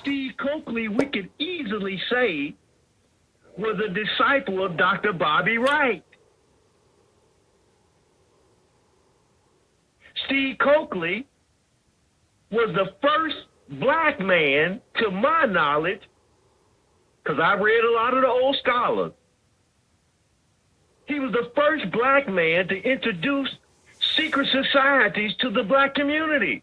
Steve Coakley, we could easily say, was a disciple of Dr. Bobby Wright. Steve Coakley was the first black man, to my knowledge, because I've read a lot of the old scholars, he was the first black man to introduce secret societies to the black community.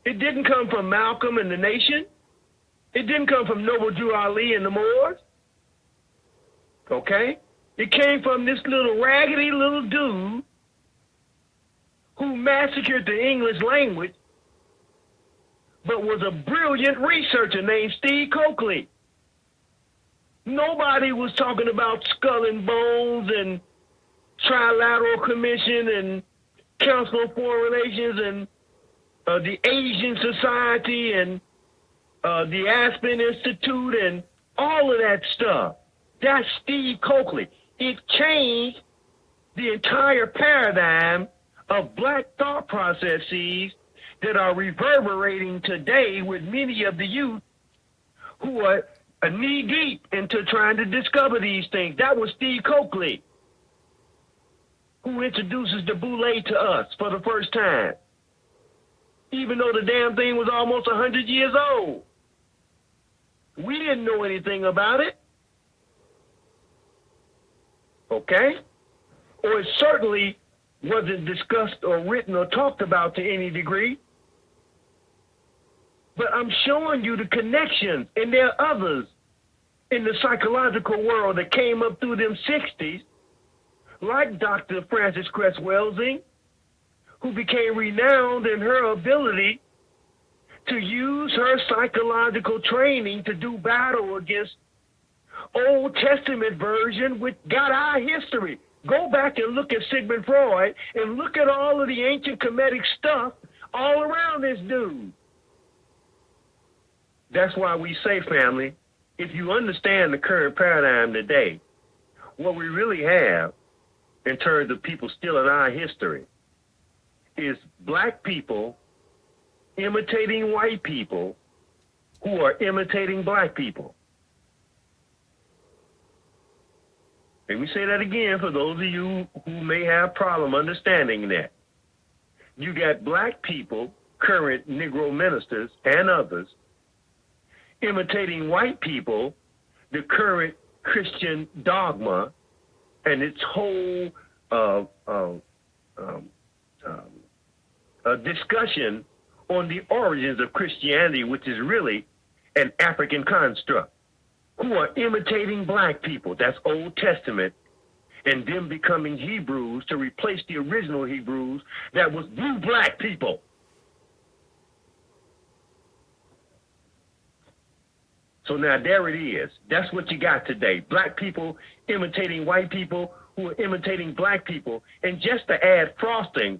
It didn't come from Malcolm and the Nation. It didn't come from Noble Drew Ali and the Moors. Okay? It came from this little raggedy little dude who massacred the English language, but was a brilliant researcher named Steve Coakley. Nobody was talking about Skull and Bones and Trilateral Commission and Council of Foreign Relations and the Asian Society and the Aspen Institute and all of that stuff. That's Steve Coakley. It changed the entire paradigm of black thought processes that are reverberating today with many of the youth who are knee-deep into trying to discover these things. That was Steve Coakley, who introduces the boule to us for the first time, even though the damn thing was almost 100 years old. We didn't know anything about it. Okay? Or it certainly wasn't discussed or written or talked about to any degree. But I'm showing you the connections, and there are others in the psychological world that came up through them 60s, like Dr. Frances Cress Welsing, who became renowned in her ability to use her psychological training to do battle against Old Testament version, which got our history. Go back and look at Sigmund Freud and look at all of the ancient Kemetic stuff all around this dude. That's why we say, family, if you understand the current paradigm today, what we really have in terms of people stealing our history is black people imitating white people who are imitating black people. Let me say that again for those of you who may have problem understanding that. You got black people, current Negro ministers and others, imitating white people, the current Christian dogma and its whole discussion on the origins of Christianity, which is really an African construct, who are imitating black people. That's Old Testament, and them becoming Hebrews to replace the original Hebrews that was blue black people. So now there it is. That's what you got today. Black people imitating white people who are imitating black people. And just to add frosting